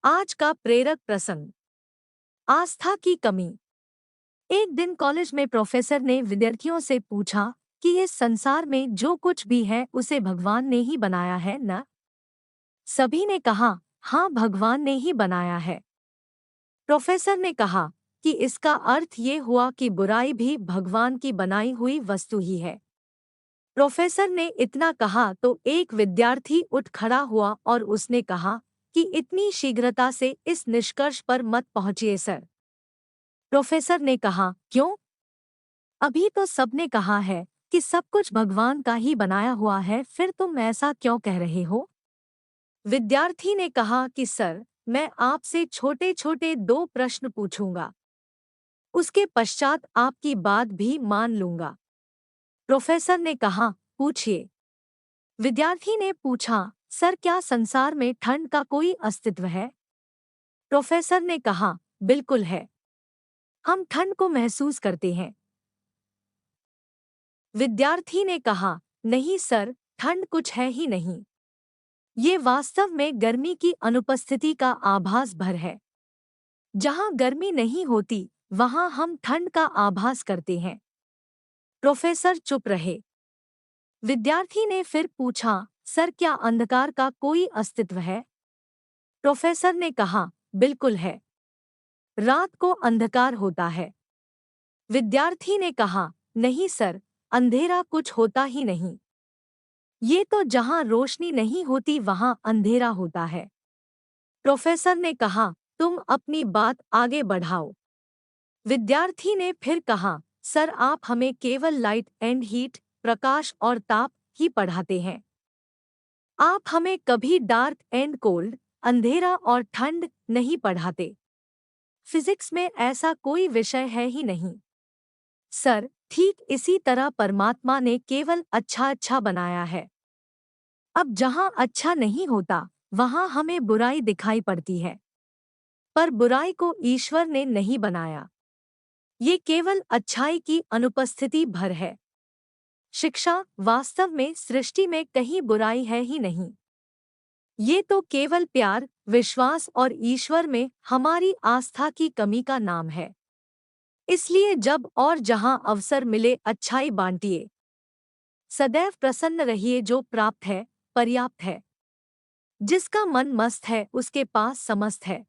आज का प्रेरक प्रसंग। आस्था की कमी। एक दिन कॉलेज में प्रोफेसर ने विद्यार्थियों से पूछा कि इस संसार में जो कुछ भी है उसे भगवान ने ही बनाया है न? सभी ने कहा, हाँ, भगवान ने ही बनाया है। प्रोफेसर ने कहा कि इसका अर्थ ये हुआ कि बुराई भी भगवान की बनाई हुई वस्तु ही है। प्रोफेसर ने इतना कहा तो एक विद्यार्थी उठ खड़ा हुआ और उसने कहा कि इतनी शीघ्रता से इस निष्कर्ष पर मत पहुंचिए सर। प्रोफेसर ने कहा, क्यों? अभी तो सबने कहा है कि सब कुछ भगवान का ही बनाया हुआ है, फिर तुम ऐसा क्यों कह रहे हो? विद्यार्थी ने कहा कि सर, मैं आपसे छोटे छोटे दो प्रश्न पूछूंगा, उसके पश्चात आपकी बात भी मान लूंगा। प्रोफेसर ने कहा, पूछिए। विद्यार्थी ने पूछा, सर, क्या संसार में ठंड का कोई अस्तित्व है? प्रोफेसर ने कहा, बिल्कुल है। हम ठंड को महसूस करते हैं। विद्यार्थी ने कहा, नहीं सर, ठंड कुछ है ही नहीं। ये वास्तव में गर्मी की अनुपस्थिति का आभास भर है। जहाँ गर्मी नहीं होती, वहाँ हम ठंड का आभास करते हैं। प्रोफेसर चुप रहे। विद्यार्थी ने फिर पूछा, सर, क्या अंधकार का कोई अस्तित्व है? प्रोफेसर ने कहा, बिल्कुल है। रात को अंधकार होता है। विद्यार्थी ने कहा, नहीं सर, अंधेरा कुछ होता ही नहीं। ये तो जहाँ रोशनी नहीं होती वहाँ अंधेरा होता है। प्रोफेसर ने कहा, तुम अपनी बात आगे बढ़ाओ। विद्यार्थी ने फिर कहा, सर, आप हमें केवल लाइट एंड हीट, प्रकाश और ताप ही पढ़ाते हैं। आप हमें कभी डार्क एंड कोल्ड, अंधेरा और ठंड नहीं पढ़ाते। फिजिक्स में ऐसा कोई विषय है ही नहीं। सर, ठीक इसी तरह परमात्मा ने केवल अच्छा अच्छा बनाया है। अब जहाँ अच्छा नहीं होता, वहाँ हमें बुराई दिखाई पड़ती है। पर बुराई को ईश्वर ने नहीं बनाया। ये केवल अच्छाई की अनुपस्थिति भर है। शिक्षा वास्तव में सृष्टि में कहीं बुराई है ही नहीं। ये तो केवल प्यार, विश्वास और ईश्वर में हमारी आस्था की कमी का नाम है। इसलिए जब और जहाँ अवसर मिले अच्छाई बांटिए। सदैव प्रसन्न रहिए, जो प्राप्त है पर्याप्त है। जिसका मन मस्त है उसके पास समस्त है।